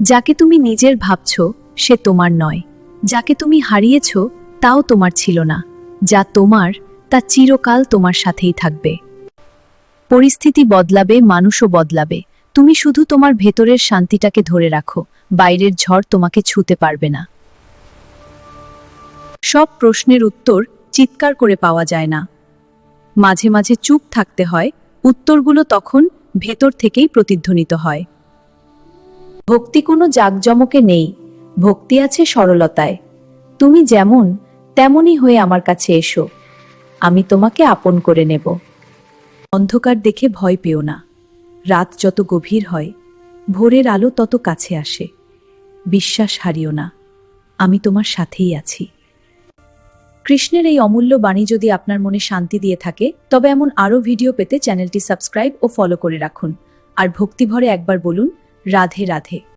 যাকে তুমি নিজের ভাবছ সে তোমার নয়, যাকে তুমি হারিয়েছ তাও তোমার ছিল না, যা তোমার তা চিরকাল তোমার সাথেই থাকবে। পরিস্থিতি বদলাবে, মানুষও বদলাবে, তুমি শুধু তোমার ভেতরের শান্তিটাকে ধরে রাখো, বাইরের ঝড় তোমাকে ছুঁতে পারবে না। সব প্রশ্নের উত্তর চিৎকার করে পাওয়া যায় না, মাঝে মাঝে চুপ থাকতে হয়, উত্তরগুলো তখন ভেতর থেকেই প্রতিধ্বনিত হয়। ভক্তি কোনো জাঁকজমকে নেই, ভক্তি আছে সরলতায়। তুমি যেমন তেমনই হয়ে আমার কাছে এসো, আমি তোমাকে আপন করে নেব। অন্ধকার দেখে ভয় পেও না, রাত যত গভীর হয় ভোরের আলো তত কাছে আসে। বিশ্বাস হারিও না, আমি তোমার সাথেই আছি। কৃষ্ণের এই অমূল্য বাণী যদি আপনার মনে শান্তি দিয়ে থাকে, তবে এমন আরও ভিডিও পেতে চ্যানেলটি সাবস্ক্রাইব ও ফলো করে রাখুন। আর ভক্তিভরে একবার বলুন, রাধে রাধে।